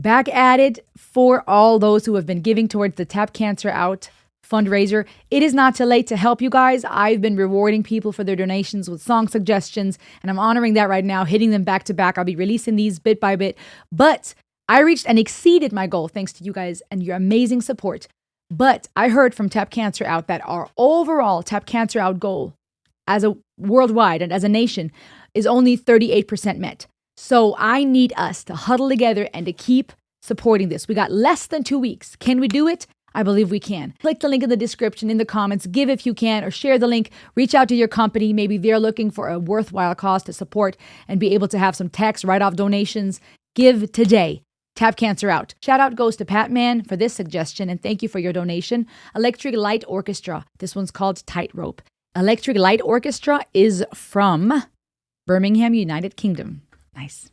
Back at it for all those who have been giving towards the Tap Cancer Out fundraiser. It is not too late to help you guys. I've been rewarding people for their donations with song suggestions, and I'm honoring that right now, hitting them back to back. I'll be releasing these bit by bit, but I reached and exceeded my goal thanks to you guys and your amazing support. But I heard from Tap Cancer Out that our overall Tap Cancer Out goal as a worldwide and as a nation is only 38% met. So I need us to huddle together and to keep supporting this. We got less than 2 weeks. Can we do it? I believe we can. Click the link in the description, in the comments, give if you can, or share the link. Reach out to your company. Maybe they're looking for a worthwhile cause to support and be able to have some tax write-off donations. Give today. Tap Cancer Out. Shout out goes to Patman for this suggestion, and thank you for your donation. Electric Light Orchestra. This one's called Tightrope. Electric Light Orchestra is from Birmingham, United Kingdom. Nice.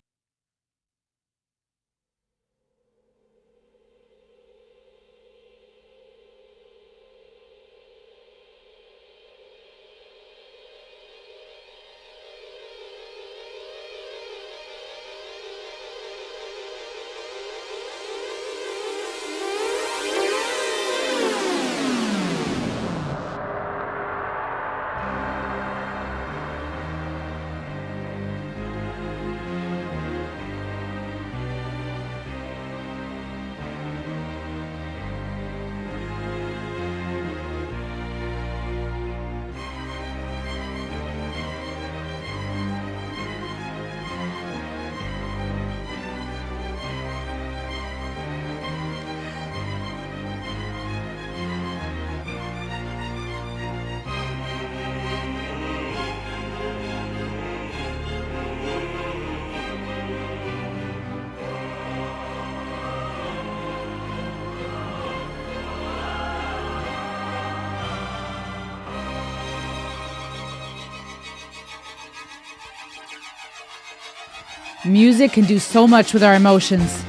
Music can do so much with our emotions.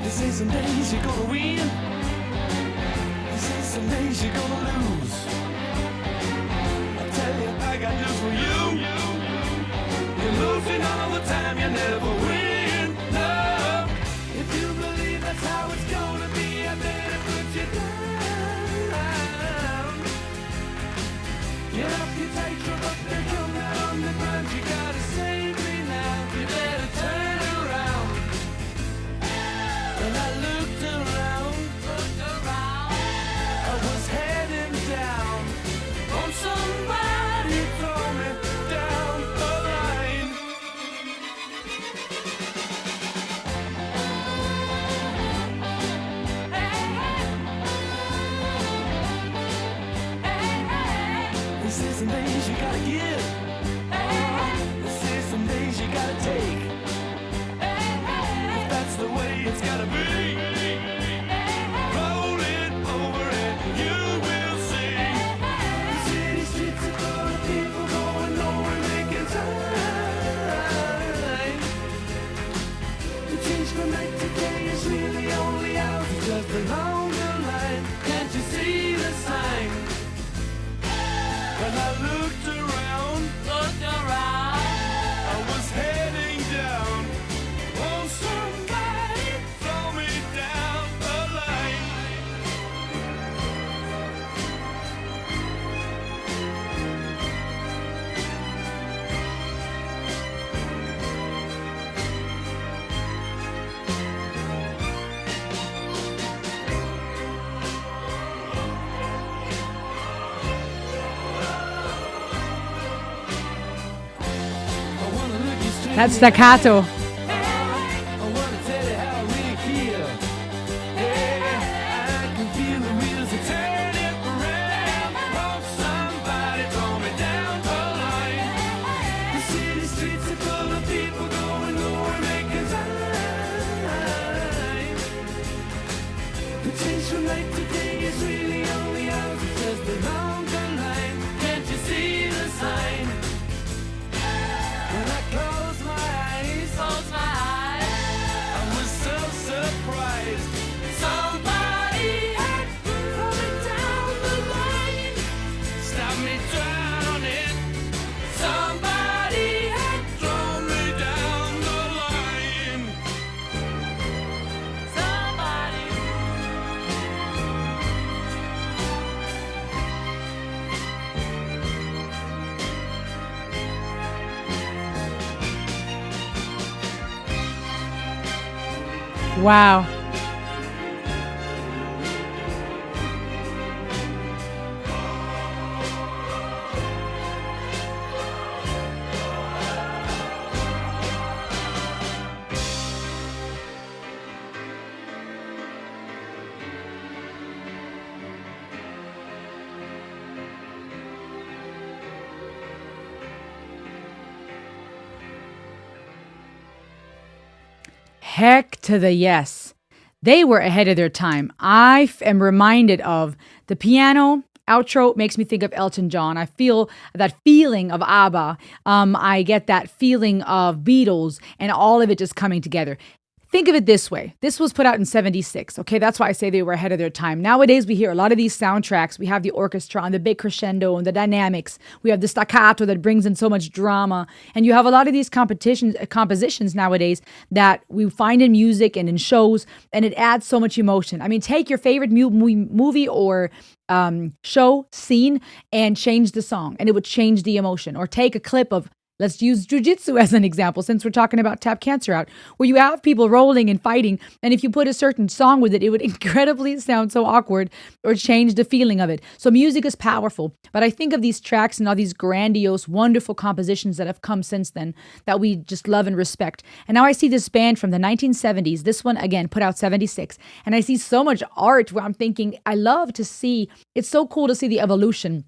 This is some days you're gonna win. This is some days you're gonna lose. I tell you, I got news for you. You're losing all the time, you never win. No. If you believe that's how it's gonna be, I better put you down. Get off your tightrope up there, come down on the ground. You gotta save me now. You better turn around. And I looked around, I was heading down. On somebody throw me down the line. This is some days you gotta give. This is some days you gotta take. If that's the way it's gotta be, roll it over and you will see. The city streets are full of people going nowhere, making time. To change from night to day is really only ours. It's just along the line. Can't you see the sign? When I looked around, I was heading down. Won't somebody throw me down the line? I wanna look you straight That's in the staccato. I wanna tell you how I really feel. Yeah, I can feel the wheels are turning around. Won't somebody throw me down the line? The city streets are full of people going nowhere, making time. The change from night to day is really only ours. It's just along the line. Can't you see the sign? When I close my eyes, Wow. Heck to the yes. They were ahead of their time. Am reminded of the piano outro makes me think of Elton John. I feel that feeling of ABBA. I get that feeling of Beatles and all of it just coming together. Think of it this way. This was put out in 76. Okay, that's why I say they were ahead of their time. Nowadays, we hear a lot of these soundtracks. We have the orchestra and the big crescendo and the dynamics. We have the staccato that brings in so much drama. And you have a lot of these compositions nowadays that we find in music and in shows, and it adds so much emotion. I mean, take your favorite movie or show, scene, and change the song, and it would change the emotion. Or take a clip of, let's use jujitsu as an example, since we're talking about Tap Cancer Out, where you have people rolling and fighting, and if you put a certain song with it, it would incredibly sound so awkward or change the feeling of it. So music is powerful, but I think of these tracks and all these grandiose, wonderful compositions that have come since then that we just love and respect. And now I see this band from the 1970s, this one again, put out 76, and I see so much art where I'm thinking, I love to see, it's so cool to see the evolution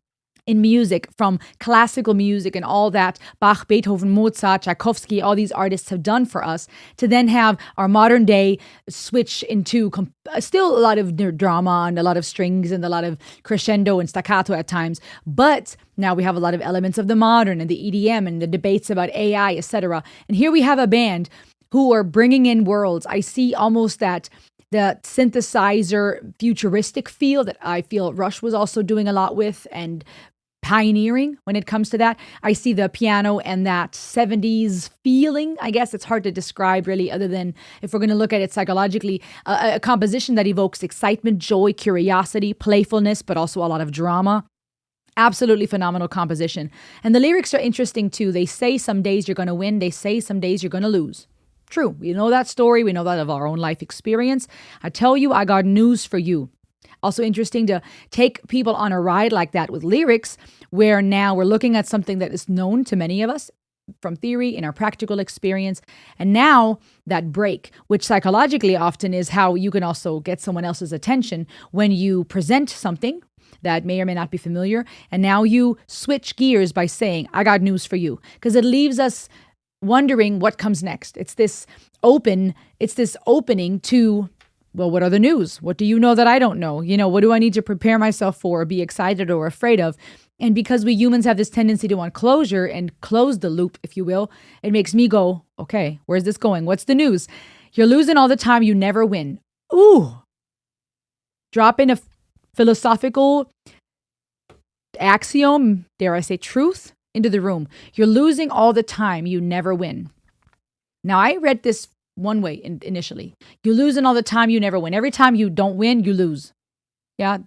in music, from classical music and all that Bach, Beethoven, Mozart, Tchaikovsky, all these artists have done for us, to then have our modern day switch into still a lot of drama and a lot of strings and a lot of crescendo and staccato at times. But now we have a lot of elements of the modern and the EDM and the debates about AI, etc. And here we have a band who are bringing in worlds. I see almost that the synthesizer futuristic feel that I feel Rush was also doing a lot with, and pioneering when it comes to that. I see the piano and that 70s feeling. I guess it's hard to describe really, other than if we're going to look at it psychologically, a composition that evokes excitement, joy, curiosity, playfulness, but also a lot of drama. Absolutely phenomenal composition. And the lyrics are interesting too. They say some days you're going to win. They say some days you're going to lose. True. We know that story. We know that of our own life experience. I tell you, I got news for you. Also interesting to take people on a ride like that with lyrics, where now we're looking at something that is known to many of us from theory in our practical experience. And now that break, which psychologically often is how you can also get someone else's attention when you present something that may or may not be familiar. And now you switch gears by saying, I got news for you, because it leaves us wondering what comes next. It's this opening to, well, what are the news? What do you know that I don't know? What do I need to prepare myself for, or be excited or afraid of? And because we humans have this tendency to want closure and close the loop, if you will, it makes me go, okay, where's this going? What's the news? You're losing all the time. You never win. Ooh. Drop in a philosophical axiom, dare I say truth, into the room. You're losing all the time. You never win. Now, I read this one way initially. You're losing all the time, you never win. Every time you don't win, you lose. Yeah,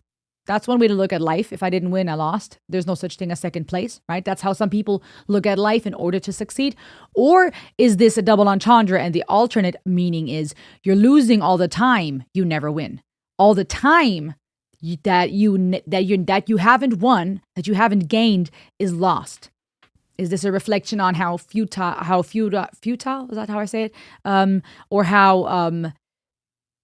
that's one way to look at life. If I didn't win, I lost. There's no such thing as second place, right? That's how some people look at life in order to succeed. Or is this a double entendre, and the alternate meaning is you're losing all the time, you never win. All the time that you haven't won, that you haven't gained, is lost. Is this a reflection on how futile, is that how I say it? Or how,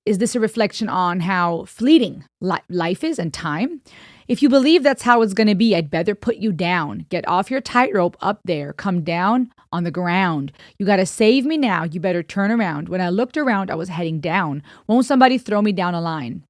is this a reflection on how fleeting life is and time? If you believe that's how it's going to be, I'd better put you down. Get off your tightrope up there. Come down on the ground. You got to save me now. You better turn around. When I looked around, I was heading down. Won't somebody throw me down a line?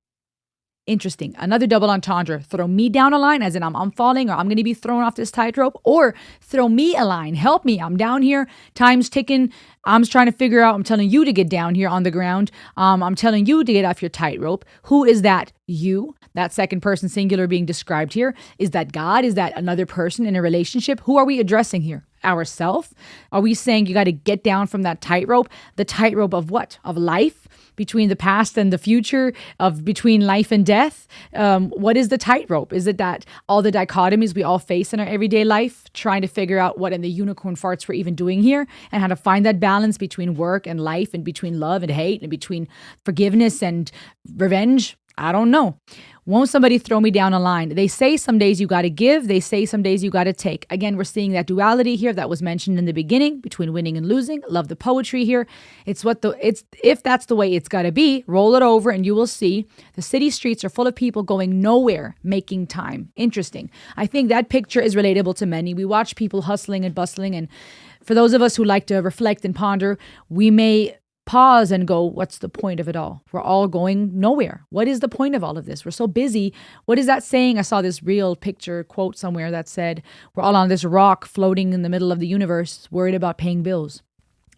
Interesting. Another double entendre. Throw me down a line, as in I'm falling, or I'm going to be thrown off this tightrope, or throw me a line. Help me. I'm down here. Time's ticking. I'm trying to figure out. I'm telling you to get down here on the ground. I'm telling you to get off your tightrope. Who is that You, that second person singular being described here, is that God? Is that another person in a relationship? Who are we addressing here? Ourself? Are we saying you got to get down from that tightrope? The tightrope of what? Of life? Between the past and the future, of between life and death. What is the tightrope? Is it that all the dichotomies we all face in our everyday life, trying to figure out what in the unicorn farts we're even doing here, and how to find that balance between work and life, and between love and hate, and between forgiveness and revenge? I don't know. Won't somebody throw me down a line? They say some days you got to give. They say some days you got to take. Again, we're seeing that duality here that was mentioned in the beginning between winning and losing. Love the poetry here. If that's the way it's got to be, roll it over and you will see the city streets are full of people going nowhere, making time. Interesting. I think that picture is relatable to many. We watch people hustling and bustling. And for those of us who like to reflect and ponder, we may pause and go, what's the point of it all? We're all going nowhere. What is the point of all of this? We're so busy. What is that saying? I saw this real picture quote somewhere that said, we're all on this rock floating in the middle of the universe, worried about paying bills.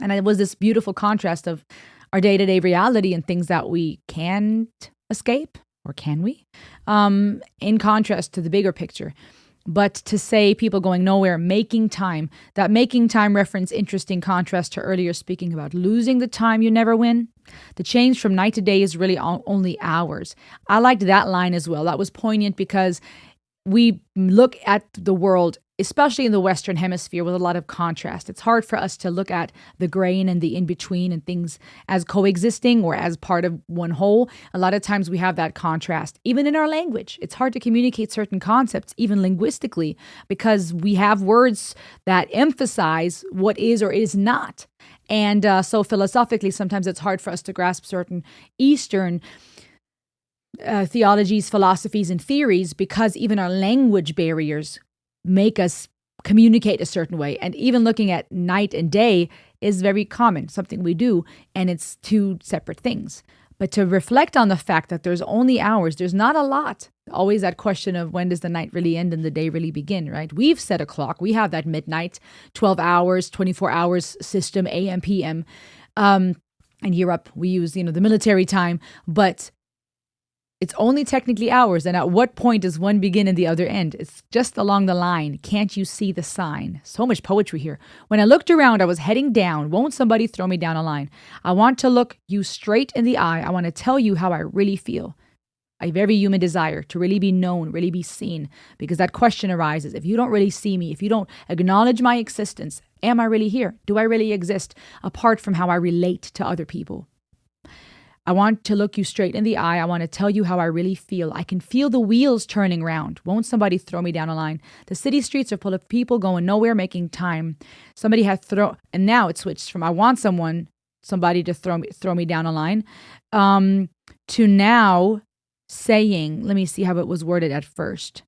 And it was this beautiful contrast of our day-to-day reality and things that we can't escape, or can we? In contrast to the bigger picture. But to say people going nowhere, making time, that making time reference, interesting contrast to earlier speaking about losing the time you never win. The change from night to day is really only hours. I liked that line as well. That was poignant because we look at the world, especially in the Western Hemisphere, with a lot of contrast. It's hard for us to look at the grain and the in-between and things as coexisting or as part of one whole. A lot of times we have that contrast. Even in our language, it's hard to communicate certain concepts, even linguistically, because we have words that emphasize what is or is not. And so philosophically, sometimes it's hard for us to grasp certain Eastern theologies, philosophies, and theories because even our language barriers make us communicate a certain way. And even looking at night and day is very common, something we do, and it's two separate things. But to reflect on the fact that there's only hours, there's not a lot. Always that question of when does the night really end and the day really begin, right? We've set a clock. We have that midnight, 12 hours, 24 hours system, AM, PM. In Europe, we use, the military time, but it's only technically hours. And at what point does one begin and the other end? It's just along the line. Can't you see the sign? So much poetry here. When I looked around, I was heading down. Won't somebody throw me down a line? I want to look you straight in the eye. I want to tell you how I really feel. A very human desire to really be known, really be seen. Because that question arises. If you don't really see me, if you don't acknowledge my existence, am I really here? Do I really exist apart from how I relate to other people? I want to look you straight in the eye. I want to tell you how I really feel. I can feel the wheels turning round. Won't somebody throw me down a line? The city streets are full of people going nowhere, making time. Somebody had and now it switched from I want somebody to throw me down a line, to now saying, let me see how it was worded at first.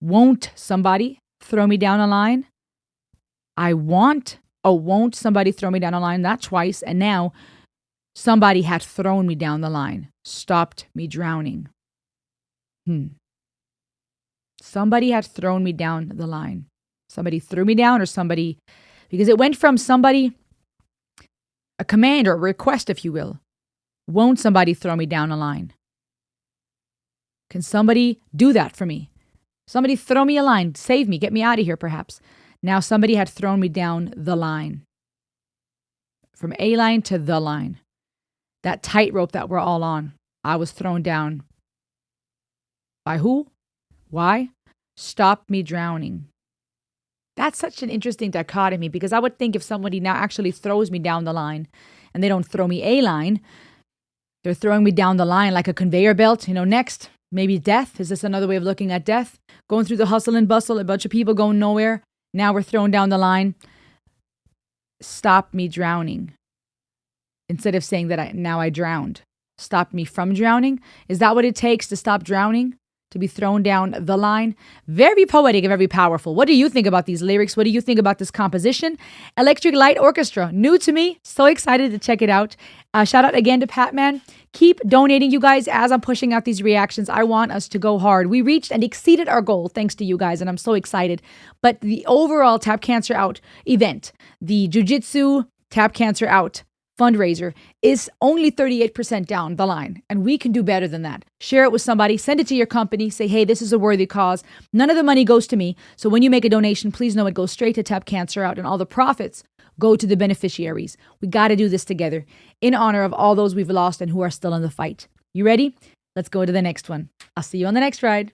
Won't somebody throw me down a line? Won't somebody throw me down a line? That twice. And now somebody had thrown me down the line, stopped me drowning. Somebody had thrown me down the line. Somebody threw me down, or somebody, because it went from somebody, a command or a request, if you will. Won't somebody throw me down a line? Can somebody do that for me? Somebody throw me a line, save me, get me out of here perhaps. Now somebody had thrown me down the line. From a line to the line. That tightrope that we're all on. I was thrown down. By who? Why? Stop me drowning. That's such an interesting dichotomy, because I would think if somebody now actually throws me down the line and they don't throw me a line, they're throwing me down the line like a conveyor belt. Next, maybe death. Is this another way of looking at death? Going through the hustle and bustle, a bunch of people going nowhere. Now we're thrown down the line. Stop me drowning. Instead of saying that I drowned. Stop me from drowning. Is that what it takes to stop drowning? To be thrown down the line? Very poetic and very powerful. What do you think about these lyrics? What do you think about this composition? Electric Light Orchestra. New to me. So excited to check it out. Shout out again to Patman. Keep donating, you guys, as I'm pushing out these reactions. I want us to go hard. We reached and exceeded our goal thanks to you guys, and I'm so excited. But the overall Tap Cancer Out event, the Jiu-Jitsu Tap Cancer Out fundraiser is only 38% down the line, and we can do better than that. Share it with somebody, send it to your company, say, hey, this is a worthy cause. None of the money goes to me. So when you make a donation, please know it goes straight to Tap Cancer Out, and all the profits go to the beneficiaries. We got to do this together in honor of all those we've lost and who are still in the fight. You ready? Let's go to the next one. I'll see you on the next ride.